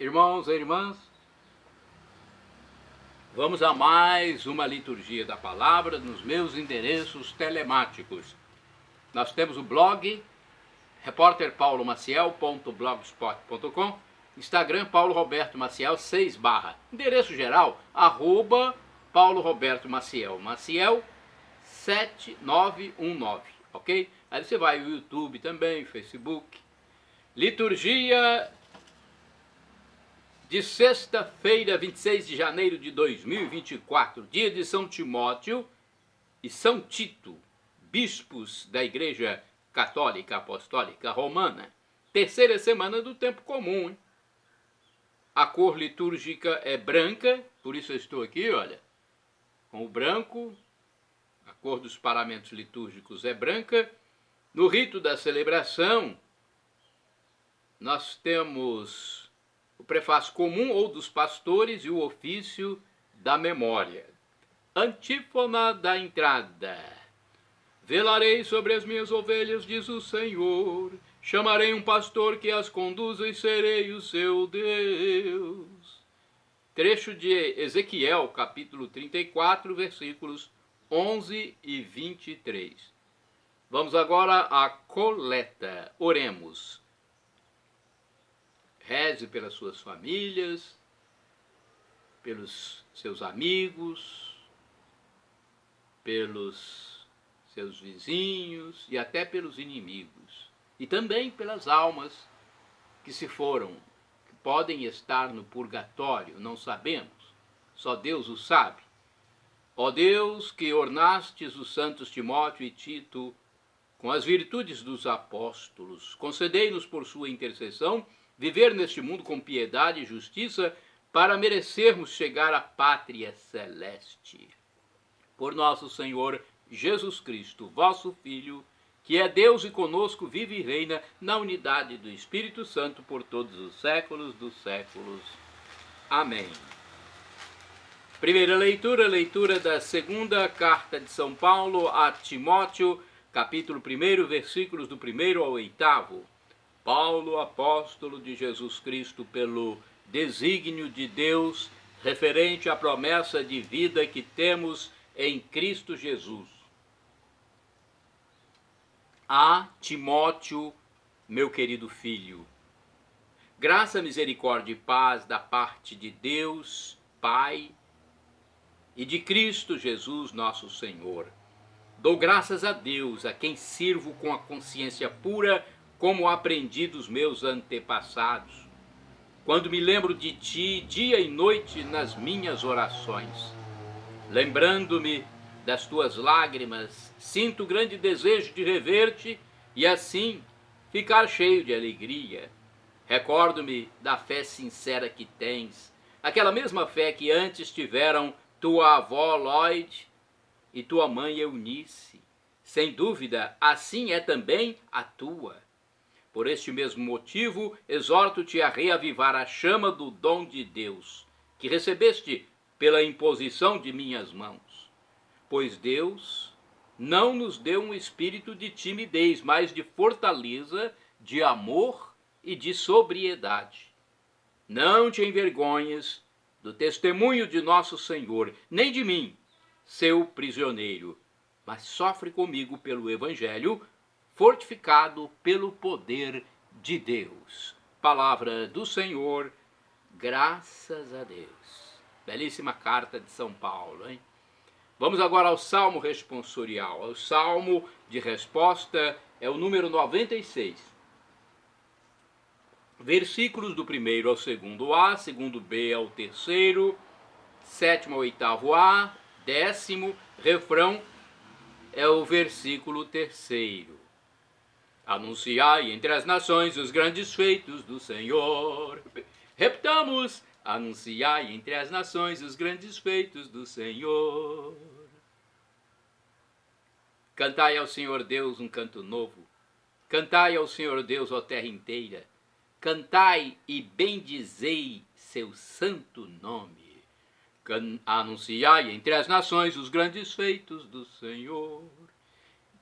Irmãos e irmãs, vamos a mais uma liturgia da palavra nos meus endereços telemáticos. Nós temos o blog repórterpaulomaciel.blogspot.com, Instagram Paulo Roberto Maciel 6 /, endereço geral @Paulo Roberto Maciel, Maciel 7919, ok? Aí você vai ao YouTube também, Facebook. Liturgia de sexta-feira, 26 de janeiro de 2024, dia de São Timóteo e São Tito, bispos da Igreja Católica Apostólica Romana. Terceira semana do tempo comum, hein? A cor litúrgica é branca, por isso eu estou aqui, olha, com o branco. A cor dos paramentos litúrgicos é branca. No rito da celebração, nós temos o prefácio comum ou dos pastores e o ofício da memória. Antífona da entrada. Velarei sobre as minhas ovelhas, diz o Senhor. Chamarei um pastor que as conduza e serei o seu Deus. Trecho de Ezequiel, capítulo 34, versículos 11 e 23. Vamos agora à coleta. Oremos. Reze pelas suas famílias, pelos seus amigos, pelos seus vizinhos e até pelos inimigos. E também pelas almas que se foram, que podem estar no purgatório, não sabemos, só Deus o sabe. Ó Deus, que ornastes os santos Timóteo e Tito com as virtudes dos apóstolos, concedei-nos por sua intercessão viver neste mundo com piedade e justiça, para merecermos chegar à pátria celeste. Por nosso Senhor Jesus Cristo, vosso Filho, que é Deus e conosco vive e reina na unidade do Espírito Santo por todos os séculos dos séculos. Amém. Primeira leitura, leitura da segunda carta de São Paulo a Timóteo, capítulo 1, versículos do 1 ao 8. Paulo, apóstolo de Jesus Cristo, pelo desígnio de Deus, referente à promessa de vida que temos em Cristo Jesus. A Timóteo, meu querido filho, graça, misericórdia e paz da parte de Deus, Pai, e de Cristo Jesus, nosso Senhor. Dou graças a Deus, a quem sirvo com a consciência pura, como aprendi dos meus antepassados, quando me lembro de ti dia e noite nas minhas orações. Lembrando-me das tuas lágrimas, sinto grande desejo de rever-te e assim ficar cheio de alegria. Recordo-me da fé sincera que tens, aquela mesma fé que antes tiveram tua avó Lloyd e tua mãe Eunice. Sem dúvida, assim é também a tua. Por este mesmo motivo, exorto-te a reavivar a chama do dom de Deus, que recebeste pela imposição de minhas mãos. Pois Deus não nos deu um espírito de timidez, mas de fortaleza, de amor e de sobriedade. Não te envergonhes do testemunho de nosso Senhor, nem de mim, seu prisioneiro, mas sofre comigo pelo Evangelho, fortificado pelo poder de Deus. Palavra do Senhor, graças a Deus. Belíssima carta de São Paulo, hein? Vamos agora ao Salmo responsorial. O Salmo de resposta é o número 96. Versículos do 1 ao 2 A, segundo B ao 3º, 7º ao 8º A, 10º, refrão é o versículo 3º. Anunciai entre as nações os grandes feitos do Senhor. Repitamos: anunciai entre as nações os grandes feitos do Senhor. Cantai ao Senhor Deus um canto novo. Cantai ao Senhor Deus, ó terra inteira. Cantai e bendizei seu santo nome. Anunciai entre as nações os grandes feitos do Senhor.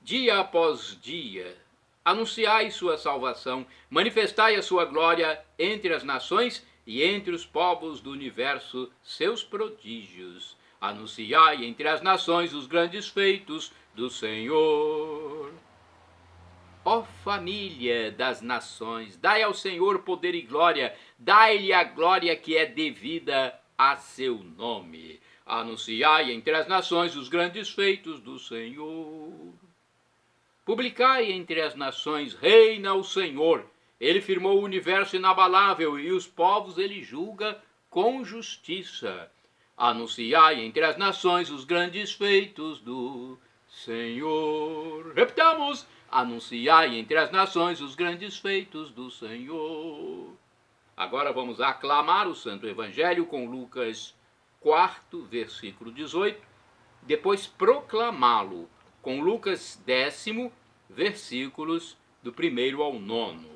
Dia após dia, anunciai sua salvação, manifestai a sua glória entre as nações e entre os povos do universo seus prodígios. Anunciai entre as nações os grandes feitos do Senhor. Ó família das nações, dai ao Senhor poder e glória, dai-lhe a glória que é devida a seu nome. Anunciai entre as nações os grandes feitos do Senhor. Publicai entre as nações, reina o Senhor. Ele firmou o universo inabalável e os povos ele julga com justiça. Anunciai entre as nações os grandes feitos do Senhor. Repitamos: anunciai entre as nações os grandes feitos do Senhor. Agora vamos aclamar o Santo Evangelho com Lucas 4, versículo 18, depois proclamá-lo com Lucas 10, versículos do 1º ao 9.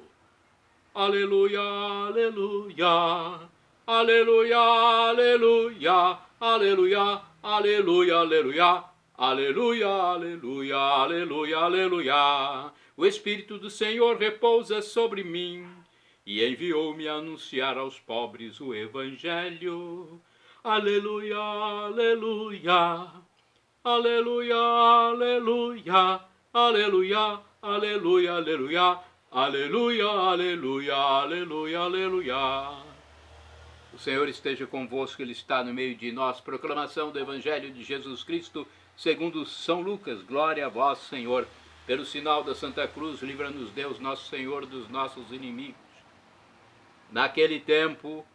Aleluia, aleluia, aleluia, aleluia, aleluia, aleluia, aleluia, aleluia, aleluia, aleluia, aleluia. O Espírito do Senhor repousa sobre mim e enviou-me a anunciar aos pobres o Evangelho. Aleluia, aleluia, aleluia, aleluia, aleluia, aleluia, aleluia, aleluia, aleluia, aleluia, aleluia. O Senhor esteja convosco, Ele está no meio de nós. Proclamação do Evangelho de Jesus Cristo, segundo São Lucas. Glória a vós, Senhor. Pelo sinal da Santa Cruz, livra-nos Deus, nosso Senhor, dos nossos inimigos. Naquele tempo,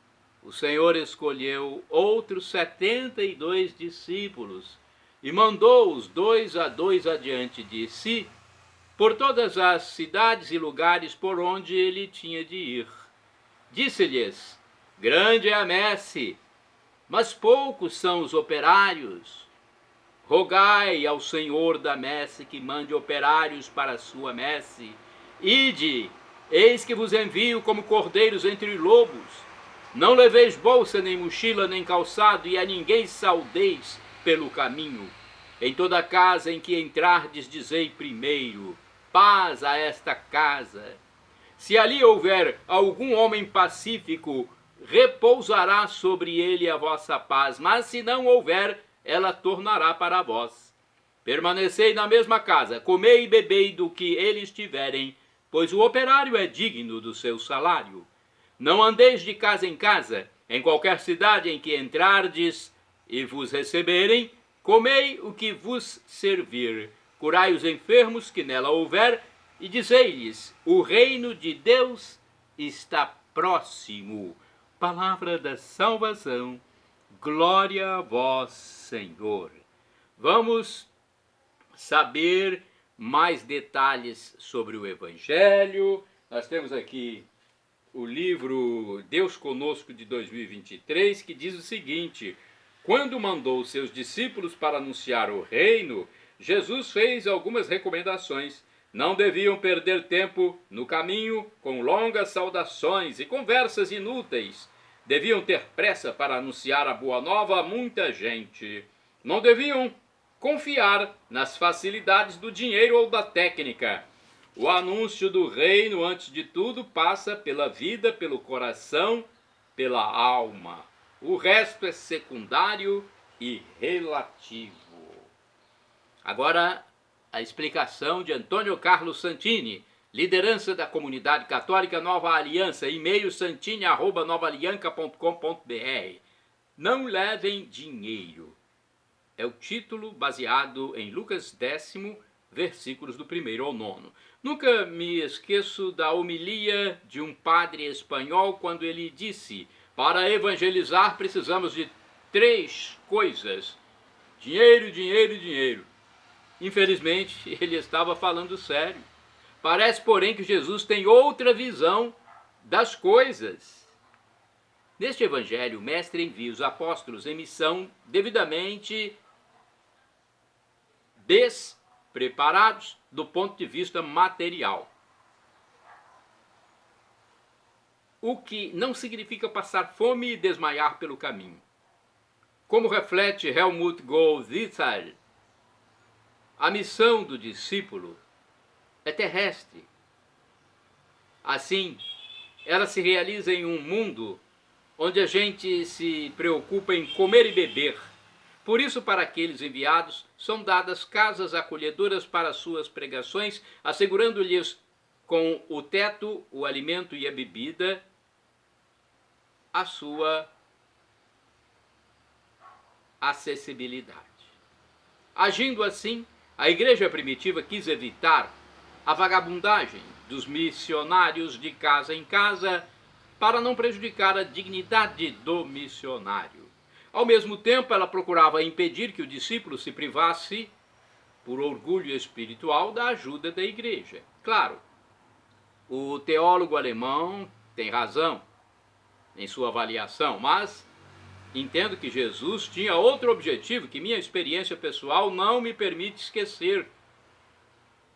o Senhor escolheu outros 72 discípulos e mandou-os 2 a 2 adiante de si, por todas as cidades e lugares por onde ele tinha de ir. Disse-lhes: grande é a messe, mas poucos são os operários. Rogai ao Senhor da messe que mande operários para a sua messe. Ide, eis que vos envio como cordeiros entre lobos. Não leveis bolsa, nem mochila, nem calçado, e a ninguém saudeis pelo caminho. Em toda casa em que entrardes, dizei primeiro: paz a esta casa. Se ali houver algum homem pacífico, repousará sobre ele a vossa paz, mas se não houver, ela tornará para vós. Permanecei na mesma casa, comei e bebei do que eles tiverem, pois o operário é digno do seu salário. Não andeis de casa em casa. Em qualquer cidade em que entrardes e vos receberem, comei o que vos servir. Curai os enfermos que nela houver, e dizei-lhes: o reino de Deus está próximo. Palavra da salvação. Glória a vós, Senhor. Vamos saber mais detalhes sobre o Evangelho. Nós temos aqui o livro Deus Conosco de 2023, que diz o seguinte: quando mandou seus discípulos para anunciar o reino, Jesus fez algumas recomendações. Não deviam perder tempo no caminho com longas saudações e conversas inúteis. Deviam ter pressa para anunciar a boa nova a muita gente. Não deviam confiar nas facilidades do dinheiro ou da técnica. O anúncio do reino, antes de tudo, passa pela vida, pelo coração, pela alma. O resto é secundário e relativo. Agora, a explicação de Antônio Carlos Santini, liderança da Comunidade Católica Nova Aliança, e-mail santini@novaalianca.com.br. Não levem dinheiro. É o título baseado em Lucas 10, versículos do 1º ao 9. Nunca me esqueço da homilia de um padre espanhol quando ele disse: para evangelizar precisamos de 3 coisas: dinheiro, dinheiro e dinheiro. Infelizmente, ele estava falando sério. Parece, porém, que Jesus tem outra visão das coisas. Neste evangelho, o mestre envia os apóstolos em missão devidamente despreparados do ponto de vista material. O que não significa passar fome e desmaiar pelo caminho. Como reflete Helmut Goldwitzer, a missão do discípulo é terrestre. Assim, ela se realiza em um mundo onde a gente se preocupa em comer e beber. Por isso, para aqueles enviados, são dadas casas acolhedoras para suas pregações, assegurando-lhes com o teto, o alimento e a bebida, a sua acessibilidade. Agindo assim, a igreja primitiva quis evitar a vagabundagem dos missionários de casa em casa para não prejudicar a dignidade do missionário. Ao mesmo tempo, ela procurava impedir que o discípulo se privasse, por orgulho espiritual, da ajuda da igreja. Claro, o teólogo alemão tem razão em sua avaliação, mas entendo que Jesus tinha outro objetivo que minha experiência pessoal não me permite esquecer.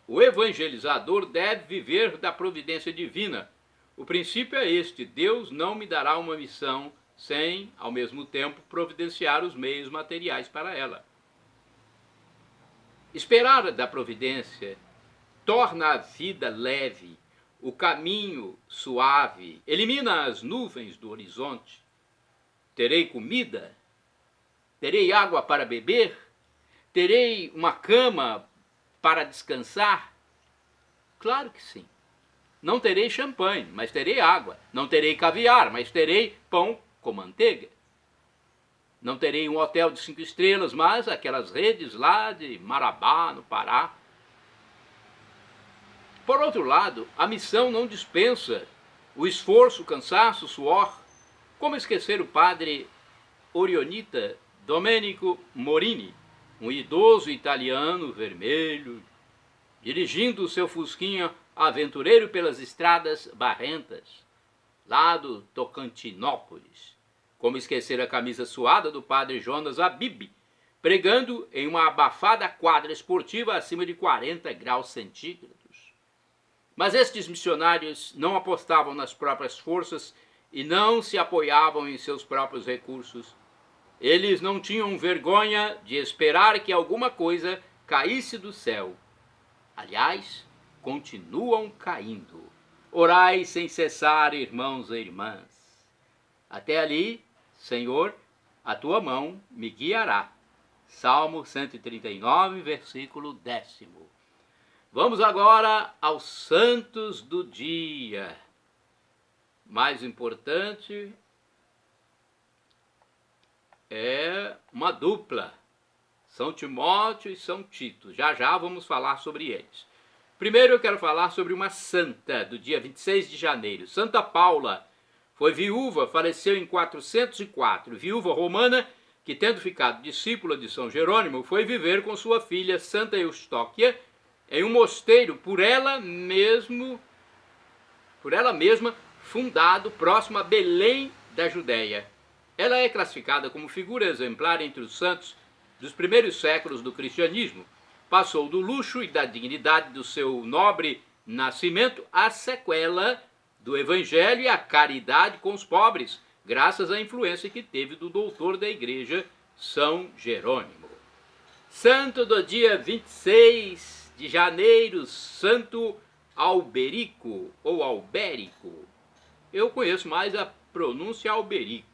O evangelizador deve viver da providência divina. O princípio é este: Deus não me dará uma missão sem, ao mesmo tempo, providenciar os meios materiais para ela. Esperar da providência torna a vida leve, o caminho suave, elimina as nuvens do horizonte. Terei comida? Terei água para beber? Terei uma cama para descansar? Claro que sim. Não terei champanhe, mas terei água. Não terei caviar, mas terei pão com manteiga. Não terei um hotel de 5 estrelas, mas aquelas redes lá de Marabá, no Pará. Por outro lado, a missão não dispensa o esforço, o cansaço, o suor. Como esquecer o padre orionita Domenico Morini, um idoso italiano vermelho, dirigindo o seu fusquinha aventureiro pelas estradas barrentas, lá do Tocantinópolis. Como esquecer a camisa suada do padre Jonas Abib, pregando em uma abafada quadra esportiva acima de 40 graus centígrados. Mas estes missionários não apostavam nas próprias forças e não se apoiavam em seus próprios recursos. Eles não tinham vergonha de esperar que alguma coisa caísse do céu. Aliás, continuam caindo. Orai sem cessar, irmãos e irmãs. Até ali, Senhor, a tua mão me guiará. Salmo 139, versículo 10. Vamos agora aos santos do dia. Mais importante é uma dupla, São Timóteo e São Tito. Já já vamos falar sobre eles. Primeiro eu quero falar sobre uma santa do dia 26 de janeiro. Santa Paula foi viúva, faleceu em 404. Viúva romana que, tendo ficado discípula de São Jerônimo, foi viver com sua filha Santa Eustóquia em um mosteiro por ela mesma fundado próximo a Belém da Judéia. Ela é classificada como figura exemplar entre os santos dos primeiros séculos do cristianismo. Passou do luxo e da dignidade do seu nobre nascimento à sequela do evangelho e à caridade com os pobres, graças à influência que teve do doutor da igreja, São Jerônimo. Santo do dia 26 de janeiro, Santo Alberico ou Albérico. Eu conheço mais a pronúncia Alberico.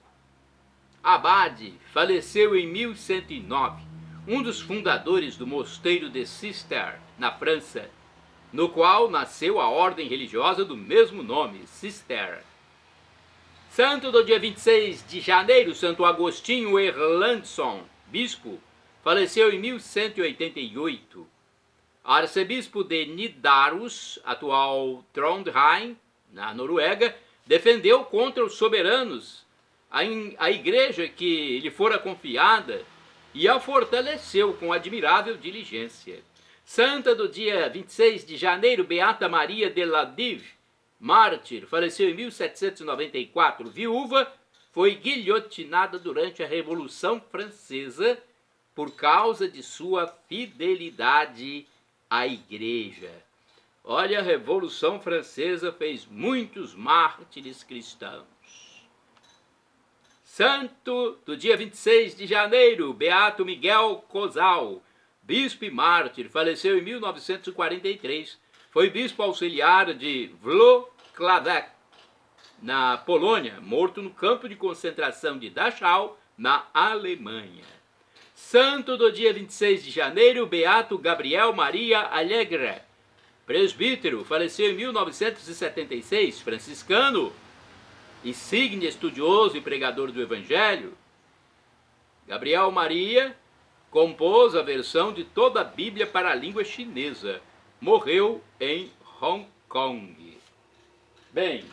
Abade, faleceu em 1109, um dos fundadores do mosteiro de Cister, na França, no qual nasceu a ordem religiosa do mesmo nome, Cister. Santo do dia 26 de janeiro, Santo Agostinho Erlandsson, bispo, faleceu em 1188. Arcebispo de Nidaros, atual Trondheim, na Noruega, defendeu contra os soberanos a igreja que lhe fora confiada e a fortaleceu com admirável diligência. Santa do dia 26 de janeiro, Beata Maria de Ladiv, mártir, faleceu em 1794. Viúva, foi guilhotinada durante a Revolução Francesa por causa de sua fidelidade à igreja. Olha, a Revolução Francesa fez muitos mártires cristãos. Santo do dia 26 de janeiro, Beato Miguel Cosal, bispo e mártir, faleceu em 1943. Foi bispo auxiliar de Włocławek, na Polônia, morto no campo de concentração de Dachau, na Alemanha. Santo do dia 26 de janeiro, Beato Gabriel Maria Alegre, presbítero, faleceu em 1976, franciscano, insigne estudioso e pregador do Evangelho. Gabriel Maria compôs a versão de toda a Bíblia para a língua chinesa. Morreu em Hong Kong. Bem,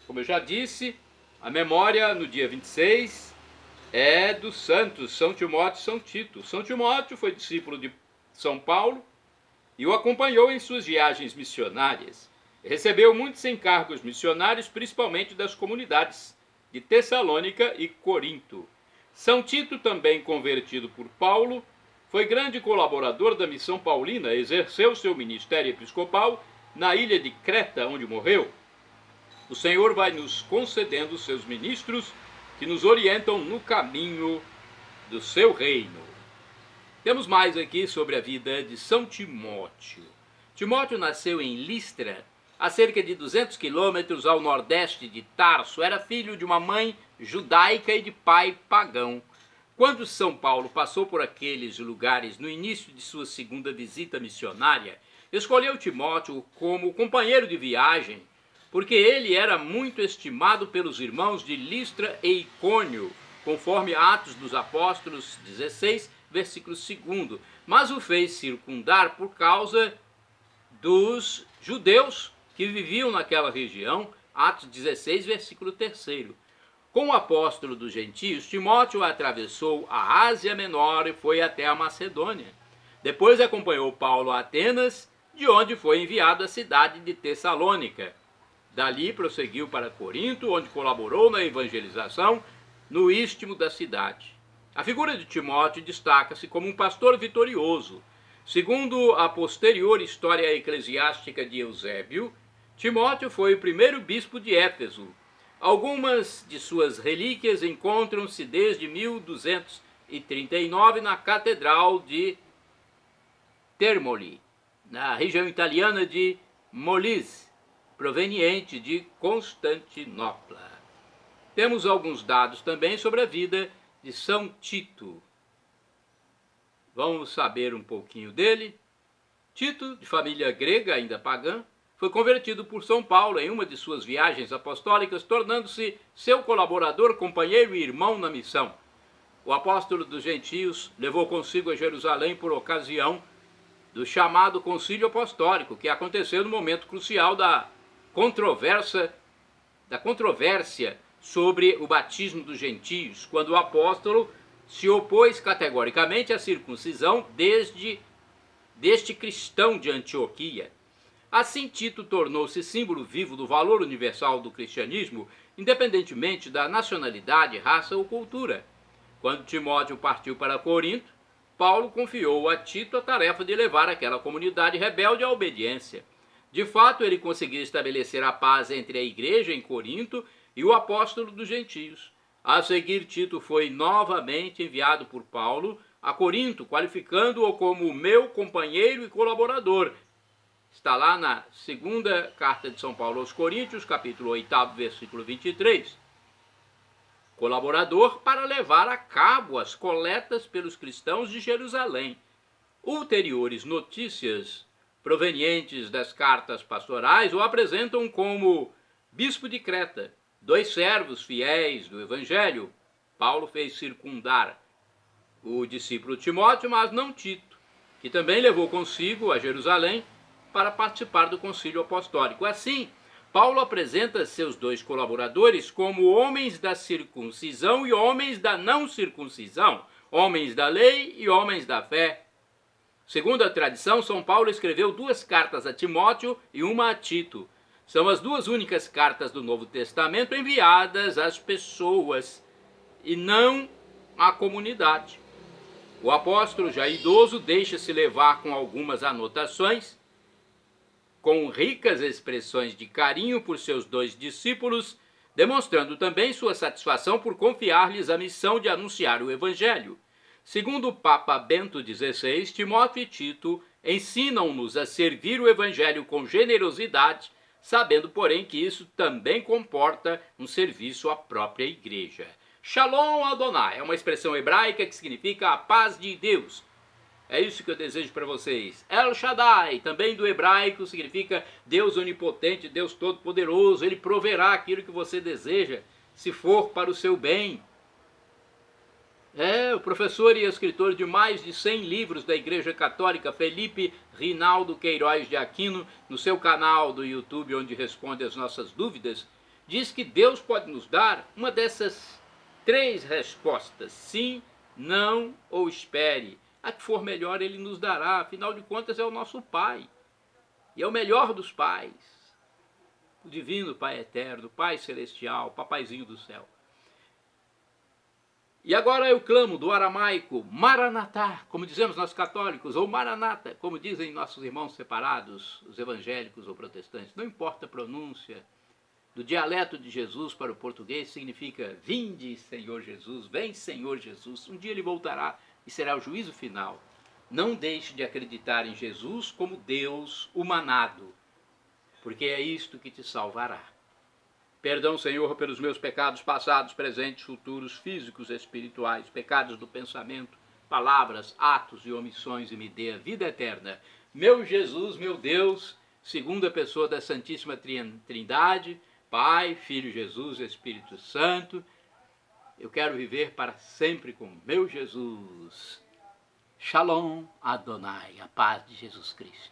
como eu já disse, a memória no dia 26 é dos santos São Timóteo e São Tito. São Timóteo foi discípulo de São Paulo e o acompanhou em suas viagens missionárias. Recebeu muitos encargos missionários, principalmente das comunidades de Tessalônica e Corinto. São Tito, também convertido por Paulo, foi grande colaborador da missão paulina, exerceu seu ministério episcopal na ilha de Creta, onde morreu. O Senhor vai nos concedendo seus ministros que nos orientam no caminho do seu reino. Temos mais aqui sobre a vida de São Timóteo. Timóteo nasceu em Listra, a cerca de 200 quilômetros ao nordeste de Tarso. Era filho de uma mãe judaica e de pai pagão. Quando São Paulo passou por aqueles lugares no início de sua segunda visita missionária, escolheu Timóteo como companheiro de viagem, porque ele era muito estimado pelos irmãos de Listra e Icônio, conforme Atos dos Apóstolos 16, versículo 2, mas o fez circundar por causa dos judeus que viviam naquela região, Atos 16, versículo 3. Com o apóstolo dos gentios, Timóteo atravessou a Ásia Menor e foi até a Macedônia. Depois acompanhou Paulo a Atenas, de onde foi enviado à cidade de Tessalônica. Dali prosseguiu para Corinto, onde colaborou na evangelização no istmo da cidade. A figura de Timóteo destaca-se como um pastor vitorioso. Segundo a posterior história eclesiástica de Eusébio, Timóteo foi o primeiro bispo de Éfeso. Algumas de suas relíquias encontram-se desde 1239 na Catedral de Termoli, na região italiana de Molise, proveniente de Constantinopla. Temos alguns dados também sobre a vida de São Tito. Vamos saber um pouquinho dele. Tito, de família grega, ainda pagã, foi convertido por São Paulo em uma de suas viagens apostólicas, tornando-se seu colaborador, companheiro e irmão na missão. O apóstolo dos gentios levou consigo a Jerusalém por ocasião do chamado Concílio Apostólico, que aconteceu no momento crucial da controvérsia sobre o batismo dos gentios, quando o apóstolo se opôs categoricamente à circuncisão deste cristão de Antioquia. Assim, Tito tornou-se símbolo vivo do valor universal do cristianismo, independentemente da nacionalidade, raça ou cultura. Quando Timóteo partiu para Corinto, Paulo confiou a Tito a tarefa de levar aquela comunidade rebelde à obediência. De fato, ele conseguiu estabelecer a paz entre a igreja em Corinto e o apóstolo dos gentios. A seguir, Tito foi novamente enviado por Paulo a Corinto, qualificando-o como meu companheiro e colaborador. Está lá na segunda carta de São Paulo aos Coríntios, capítulo 8, versículo 23. Colaborador para levar a cabo as coletas pelos cristãos de Jerusalém. Ulteriores notícias provenientes das cartas pastorais o apresentam como bispo de Creta. 2 servos fiéis do Evangelho. Paulo fez circundar o discípulo Timóteo, mas não Tito, que também levou consigo a Jerusalém para participar do concílio apostólico. Assim, Paulo apresenta seus 2 colaboradores como homens da circuncisão e homens da não circuncisão, homens da lei e homens da fé. Segundo a tradição, São Paulo escreveu 2 cartas a Timóteo e uma a Tito. São as 2 únicas cartas do Novo Testamento enviadas às pessoas e não à comunidade. O apóstolo, já idoso, deixa-se levar com algumas anotações, com ricas expressões de carinho por seus 2 discípulos, demonstrando também sua satisfação por confiar-lhes a missão de anunciar o Evangelho. Segundo o Papa Bento XVI, Timóteo e Tito ensinam-nos a servir o Evangelho com generosidade, sabendo, porém, que isso também comporta um serviço à própria igreja. Shalom Adonai é uma expressão hebraica que significa a paz de Deus. É isso que eu desejo para vocês. El Shaddai, também do hebraico, significa Deus onipotente, Deus todo-poderoso. Ele proverá aquilo que você deseja, se for para o seu bem. O professor e escritor de mais de 100 livros da Igreja Católica, Felipe Rinaldo Queiroz de Aquino, no seu canal do YouTube, onde responde as nossas dúvidas, diz que Deus pode nos dar uma dessas 3 respostas: sim, não ou espere. A que for melhor ele nos dará, afinal de contas é o nosso Pai. E é o melhor dos pais. O divino Pai eterno, Pai celestial, Papaizinho do céu. E agora eu clamo do aramaico, Maranatá, como dizemos nós católicos, ou Maranata, como dizem nossos irmãos separados, os evangélicos ou protestantes. Não importa a pronúncia. Do dialeto de Jesus para o português significa: vinde, Senhor Jesus, vem, Senhor Jesus. Um dia ele voltará e será o juízo final. Não deixe de acreditar em Jesus como Deus humanado, porque é isto que te salvará. Perdão, Senhor, pelos meus pecados passados, presentes, futuros, físicos, espirituais, pecados do pensamento, palavras, atos e omissões, e me dê a vida eterna. Meu Jesus, meu Deus, segunda pessoa da Santíssima Trindade, Pai, Filho Jesus, Espírito Santo, eu quero viver para sempre com meu Jesus. Shalom Adonai, a paz de Jesus Cristo.